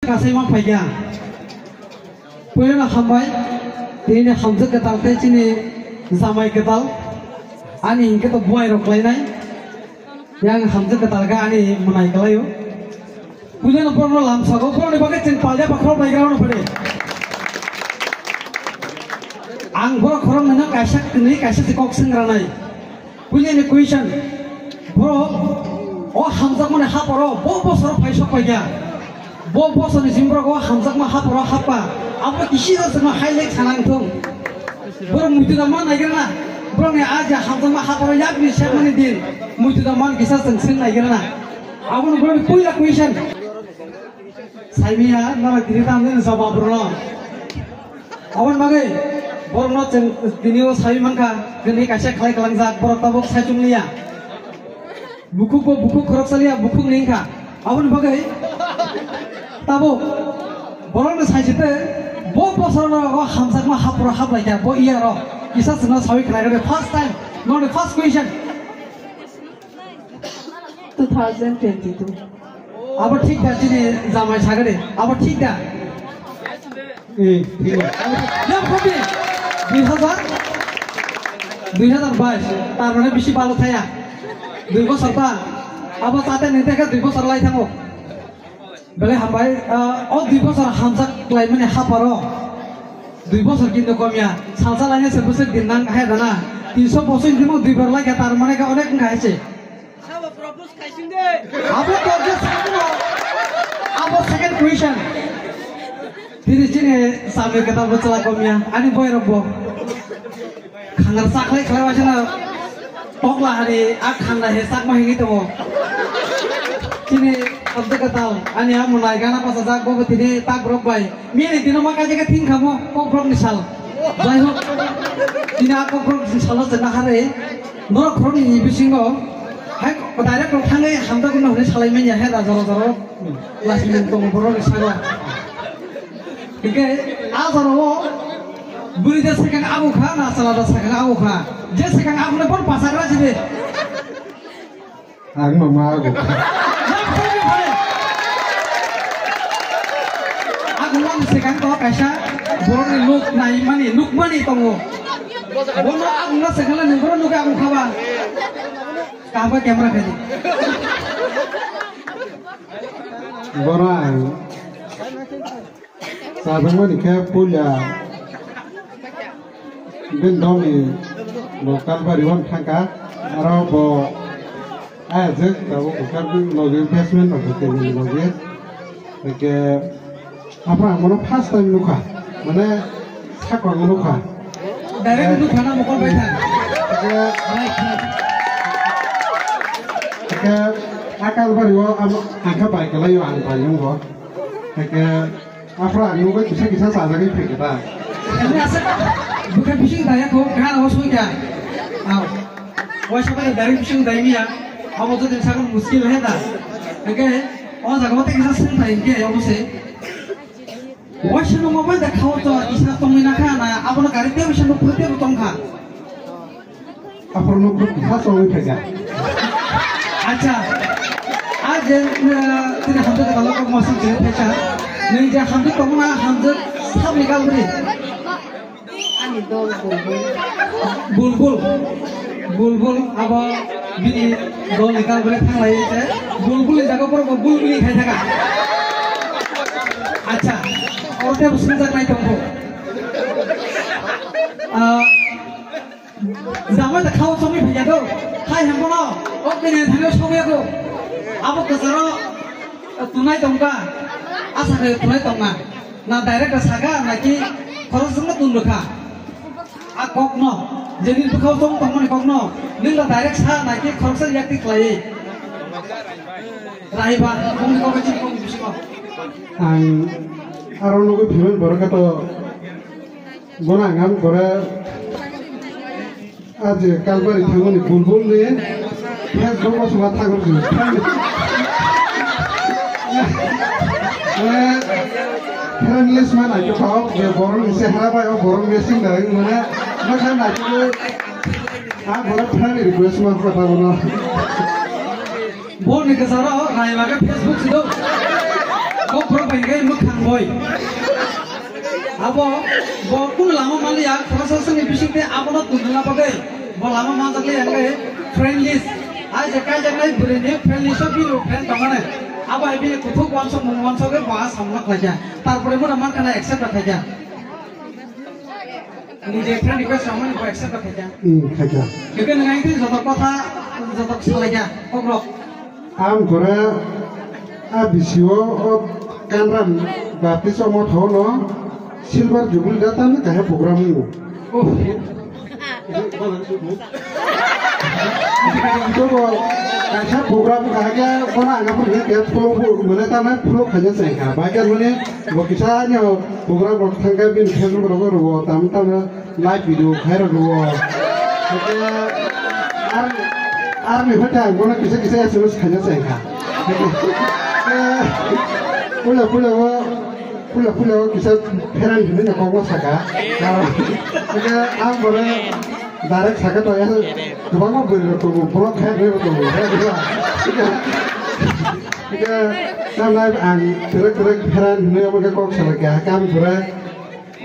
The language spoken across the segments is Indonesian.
kasih mak payah. Punya nak hambai, ini hamzat ketal teh cini samai ketal, ani hingga tu buai rok lain ay, yang hamzat ketal ka ani menai kelayu. Punya nak pernah lam sago, pernah ni bagai cint palja pakrol playground pada. Anggur korang mana kasak ni kasak tikok sengranai. Punya ni question, bro, oh hamzat mana haporo, bobo soro paisok payah. Bobo soro jimbro ko hamzat mana haporo hapa. Apa kisi dah semua highlight sanang tu. Bro mutu daman lagi na. Bro ni aja hamzat mana haporo yak ni siapa ni din. Mutu daman kisah sengsen lagi na. Aku ni bro ni punya question. Saya ni ya, nama diri tamu ni sabab bro. Awan bagai. Bro no ceng dinio saya mangka. Gini kasih kelai kelangzak. Bro tabuk saya cumlia. Buku korok salia buku ningka. Awan bagai. Tabuk. Bro ni saya cete. Bo pasal orang hamzat mah hapura hap lagi. Bo iya roh. Kisah senang sawi kelai. First time. No the first question. 2022. Apa ठीक dah jadi zaman sekarang. Apa ठीक dah? ठीक है. Yang kami 2022 तारमाने बिसी बालो थाया 2 बोसोर बा अब ताते नेते का 2 बोसोर लाई थांगो बेले हमबाय ओ 2 बोसोर हमजाक लाई माने हापारो 2 बोसोर किन्तु कमिया सालसा लाइने से बोसोर दिनां है दाना 300 बोसोर दिमो 2 बार लाई तारमाने का अनेक खायसे अब प्रपोज खाइसिं दे अब तो अब second question Diri sini sambil kita bercelak komnya, ani boy robo. Kangar saklek kalau macam na, tok lah hari, akang dah hesak mah ini tu. Sini abdu katal, ani am mulai gana pas ajak bobo tini tak berubah. Miri tino maka jaga ting kamu, kok berok nisal. Jauh, tini aku berok nisal jenah hari, norok berok ni bisingo. Hai, pada kalau tangai hamda guna hari salai menjah ada zoro-zoro, last minute tu berok nisal. Oke, asal beri dia sekarang aku kan, asal ada sekarang aku kan. Dia sekarang aku ni pun pasar aja deh. Aku mama aku. Aku mau sekarang tu kasih, borong look money tunggu. Borong aku nak sekarang ni borong look aku kawan. Kawan kamera kadi. Borong. Sahabat ni kayak punya bendoni lokal bariwan tangka, orang bawa aja, tahu bukan logo investment atau teknik logo, kayak apa? Mana pas time luka, mana sakor luka. Direct luka na mukul baita. Kayak akal bariwan angka baik kalau yang angka yang gua, kayak apa ni bukan kisah sahaja ni kita. Ini asal bukan bising daya kau kan awas punya. Awas apa dari bising daya ni ya. Awas tu sangat muskil है dah. Oke, awas agak mati kisah sentai ni ya awas se. Awas ni mau dah kau tu kisah tunggu nak kan? Apa nak kari dia bisa nak putih atau tongkah? Apa nak kisah soal kerja? Aja, aja tidak hamil kalau kau masih jadi kerja. Nih jah hamil kamu nak hamil sampai kau beri. Ani dol bulbul apa bini dol nikah boleh thang lagi je bulbul jaga पर bulbul खाई थाका अच्छा और क्या सुनता नहीं तुमको zaman dah kau sampai punya tu hai हमको ना ओके नहीं थाने sampai aku apa kesana tunai tongka asa ke tunai tongna na direct saga lagi kalau semua tundukah akok no jadi kau tong teman kok no ni lah direct sah naik kalau saya yakti kelai rahiba kau kecil kau bisa kau orang lugu film baru kata guna ngam kore aja kalbar itu ni bulbul ni ya semua semua takut sih friendless mana itu kau dia borong isi apa ya borong mesin dah mana macam nak itu borong friendly request mana kata mana borong ni kesana rahiba ke Facebook situ kau pro banggai mukhang boy abo bo kun lama mali ya thasa sangi bisingte abo na tunla bagai bo lama manjakle yangai friend list ai jakai jakai burene friend list bi lo friend tamane abo ai bi kuthuk wanso ge ba samlak laja tarpore mo man kana accept rakhja নিজে friend request আমন কো অ্যাকসেপ্ট রাখা খাজা কেকে নগাই কি যত কথা যত সালাইয়া অগ্রক আম করে আ বিসিও কানরান বাতি সমত হলো সিলভার জুবলি দাতা না কাহে প্রোগ্রাম নিও ও তো কাছা প্রোগ্রাম কাগে কোনা আগাপুর কে ফলো মানে তানা ফলো খাজা সাইকা বাকে মানে বকিসা নিও প্রোগ্রাম রথাঙ্গা বিন ফেসবুক রগো তাম তাম লাইভ ভিডিও খাইর রগো ওকে আর নি ফটা কোনা কিসা কিসা এসএমএস খাজা সাইকা পুলা কিসা ফেরান দিনে না কগো সাকা কারণ ওকে আম বলে ডাইরেক্ট সাকা তো এসে গোবাং বইল তো ব্লক খাই রে তো এটা নামলাই আং তেরে তেরে ফেরান দিনে আমাকে কক সাকা কাম করে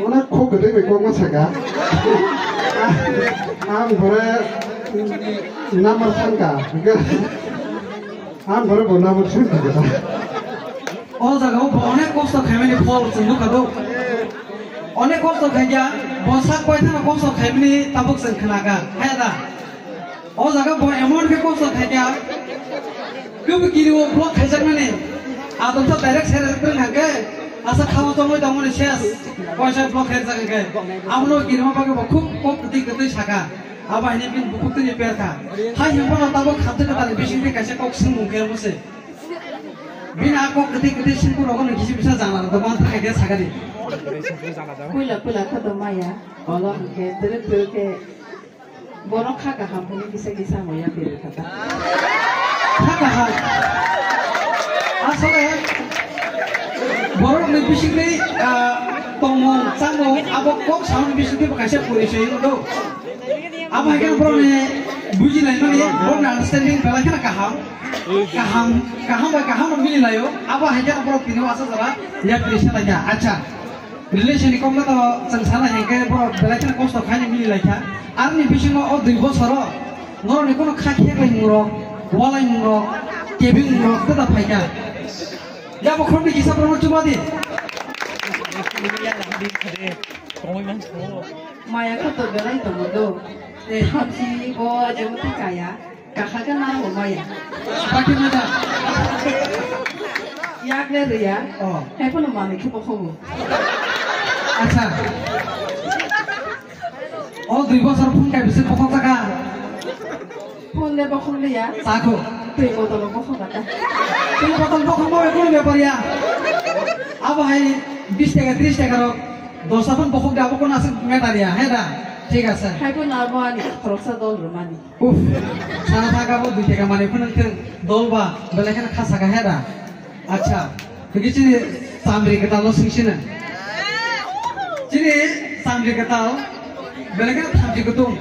ওনা খুব গদে বে কগো সাকা আম করে নাম্বার সাকা আম করে নাম্বার সাকা ও জায়গাও অনেক কষ্ট খাইমানি ফল চিনু কাদো অনেক কষ্ট খাইয়া বসাক কয়থানা কষ্ট খাইমানি তাবুক जों खोनागा हायदा ও জায়গা ব এমন কে কষ্ট খাইয়া কেউ কিরিও ব্লক খাইজাকমানি আদত ডাইরেক্ট সেরে নাগে আশা খাওয়া জমই দমনি শেষ পয়সা ব্লক খাইজাকে আমনো কিরমা পাকে খুব খুব গতি সাকা আবাইনি বিন বুকুতনি পেরকা হাই হেমনা তাবুক খাতে কালে বিশিতে কাছে কক সিং মুখে বসে बिना को कति सिंपु रगन किसि बिसा जाना त मान थाके दे सागरि पुला खतो माया अल के तेरे के बरो खाका हामनि किसा मया पेरे खाता खाका हा आसले बरो ने बिसिले तमो चामो अब कोक साउन बिसिले बकासे परिसय दो अब हाके बरो ने बुजिलाय माने बरो अंडरस्टैंडिंग बेला kaham memilih layo apa hanya pro kini wasa salah ya krishna lagi acha relation ni komla to sangsana yang ke pro belajar kosto khani milih lagi arni bisingo o 2 bosoro nor ni kono khakhe kai muro walai muro kebing muro tada phaika ya bo khombi kisa pro chuba di maya ko to belai to modo habsi bo ajamu kaya kakak na ho maya pakai mana yak le ya oh hai kono mane ki bokho acha oh 2 bosor phun kai bisi bokho taka phun le bokho le ya sako tui botol bokho kata tui botol bokho mo ekon ব্যাপার ya अब hai 20 টাকা 30 টাকা ro dosa pun bokho da bokho na ase metar ya he da ঠিক আছে hai ko na bo ani khrosa dol romani উফ সারা টাকা বো 2 টাকা মানে ফোন দলবা বেলাখানে খাসা কা হেরা আচ্ছা ঠিকই সামরি কেতালো সিংছিনা চিনি সামরি কেতাল বেলাখানে থামজি গতুম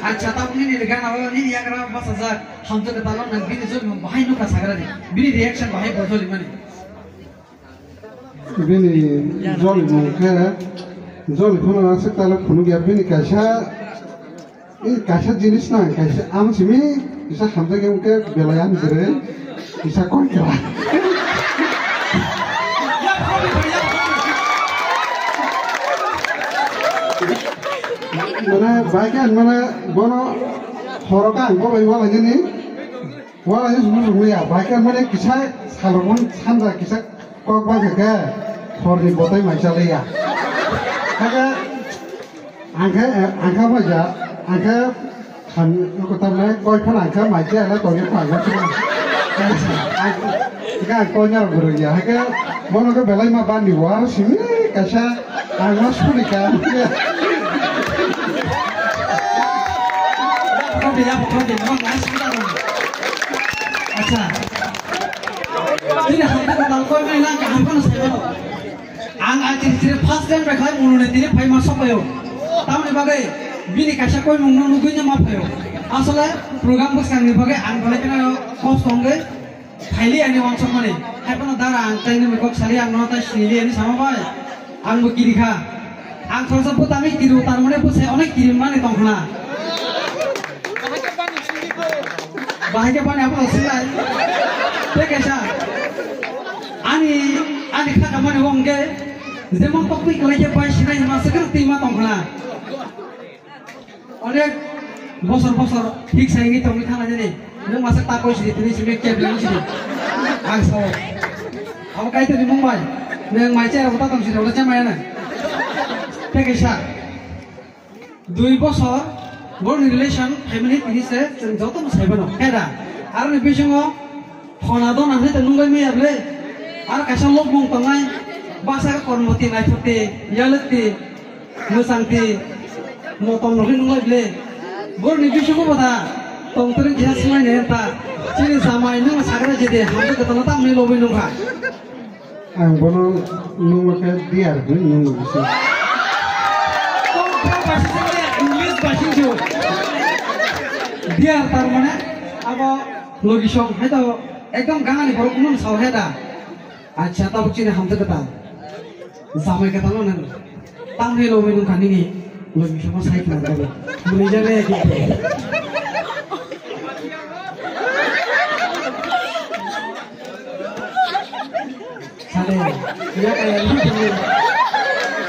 আচ্ছা তাপনি নি গানা নি ইয়াগরা বাসা যা হামজো কেতালো না বিনি জমি বাহাই নুকা সাগরা নি বিনি রিঅ্যাকশন বাহাই বজলি মানে বিনি জলি মুখে জল ফোন আছে তাহলে ফোন গিয়া বিনি কাইসা এই কাইসা জিনিস না কাইসা আম সিমি কিসা হামজা গেমকে বেলায়ান জরে কিসা কোন কেলা মানে বাইকান মানে বনো হরকা আনবো বাইবা লাগেনি ওয়া লাগে সুমুয়া বাইকান মানে কিসা সালমন সানজা কিসা কক বাগাকে হরনি বতাই মাইসালাইয়া kaga angka baca angka kan kota mana kau kan angka macam ada kau yang pakai cuma angka kau nyar beruja angka mana kau belai mah bandi war sini kasih angka sepuluh kan bukan dia memang nggak sebentar acha ini hampa kau tahu kau ini angka hampa nasi mana ang ating sini first time berkali mulai ini pay masuk ayo, tahu ni bagai bini kasih kau mungkin nunggunya mah ayo, asalnya program bos kami bagai ang boleh kena kos tongge, highly ani wansong mana, haipano darang taini mikok sali ang nota sili ani sama boy ang mo kiri kha ang thorsa put ami kiru tar mane put se onek kiri mane tongkhana bahage pani apa silai tekesa ani kha mane wongge যেমন টপিক লাগে পাই সিনাই মাসের তিমা তংখনা অনেক বছর বছর ঠিক সাইনি তুমি থানা জানি নং মাসে তা কইছি তুমি সিমে কেবলিং ছিলি আংসো আম কাইতে দি মুম্বাই নং মাইচে আর কথা তংছি ওলা চামায় না পেকেশা 2 বছর বড় রিলেশন ফ্যামিলি তিনিসে যত সাইবনো হেডা আর নি বিসঙ্গ ফনা দন আনতে নুঙ্গাই মিয়াবলে আর কাসা লোক মং তংনাই bahasa kormoti naik putih, jaleti, musangti, motong nongin nongin beli, bor nih bisa kok pada, tong terin jelas semua nih entah, ciri sama ini masalah jadi, hampir ketemu tak meni lobi nongka. Ang bono nongka diar tu nong bisa. Tong kau bahasa ini English bahasa itu, diar tar mana, apa logi shock, itu, ekdom gangan nih baru kumun sahur dah, aja tahu ciri hampir ketemu. Sampai kata lo nanti, tanggal lo minum kan ini, lo bisa mas saya kenal kali, boleh jadi gitu. Sale, ya kayak gitu.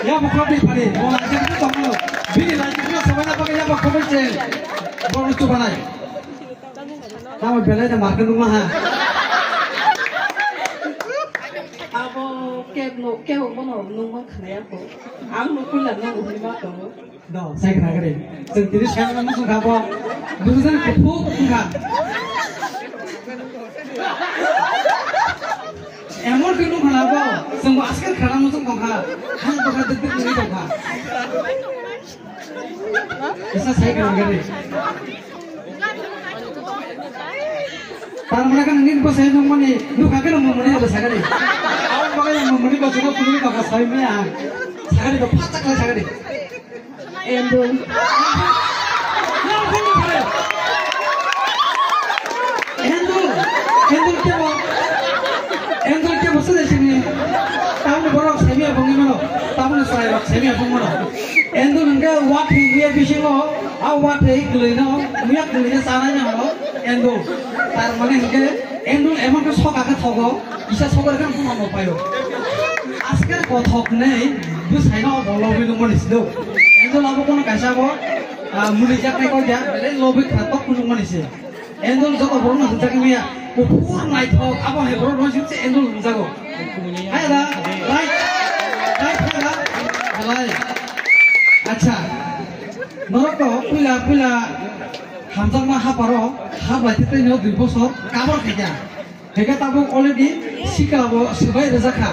Ya mau kopi pari, mau lanjut itu kamu, bini lanjut itu semuanya pakai ya kopi ceng, baru coba naik. Kamu belanya market rumah ha. Kêu bono nung khaya ko ang nukula nung hima to do sai kana kare sing tiri sai na musu ga bo dusan ko pu ga emor kinu khana bo sing askar khana musu ko ga han to ga dik ni to ga isa sai kana kare tar mana kan nin ko sai nung mani nu ka kana mani ba sagare awan bagai yang mani ba suka puni ba sai me a sagare ko phatak la sagare endul endul ke bosa de sini tamu borok semi abongi mano tamu sai rok semi abong mano endul nge wat hiya bisingo a wat ei glino miak glino sananya halo endul tar mane nge endul emon ko soka ka thogo isa sogar kan pun mo payo asker ko thok nei bu saino bolo bilu monis do endul abo kono kaisa bo muni jak nai ko ja bele lobi khatok pun monise endul joto boro na jak miya kupur nai thok abo he boro no sip endul jago hai da right halai acha noroko pula hamjang ma haparo habaite no 2 বছর কাবর খাইয়া হেগে তাবো অলরেডি শিকাবো সবাই রেজাখা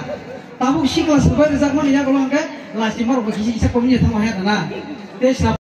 তাবো শিকলা সবাই রেজাক মানে ইয়া গলংকে লাসি মারবো কিসি কিসা কমিয়ে থামা হে না তে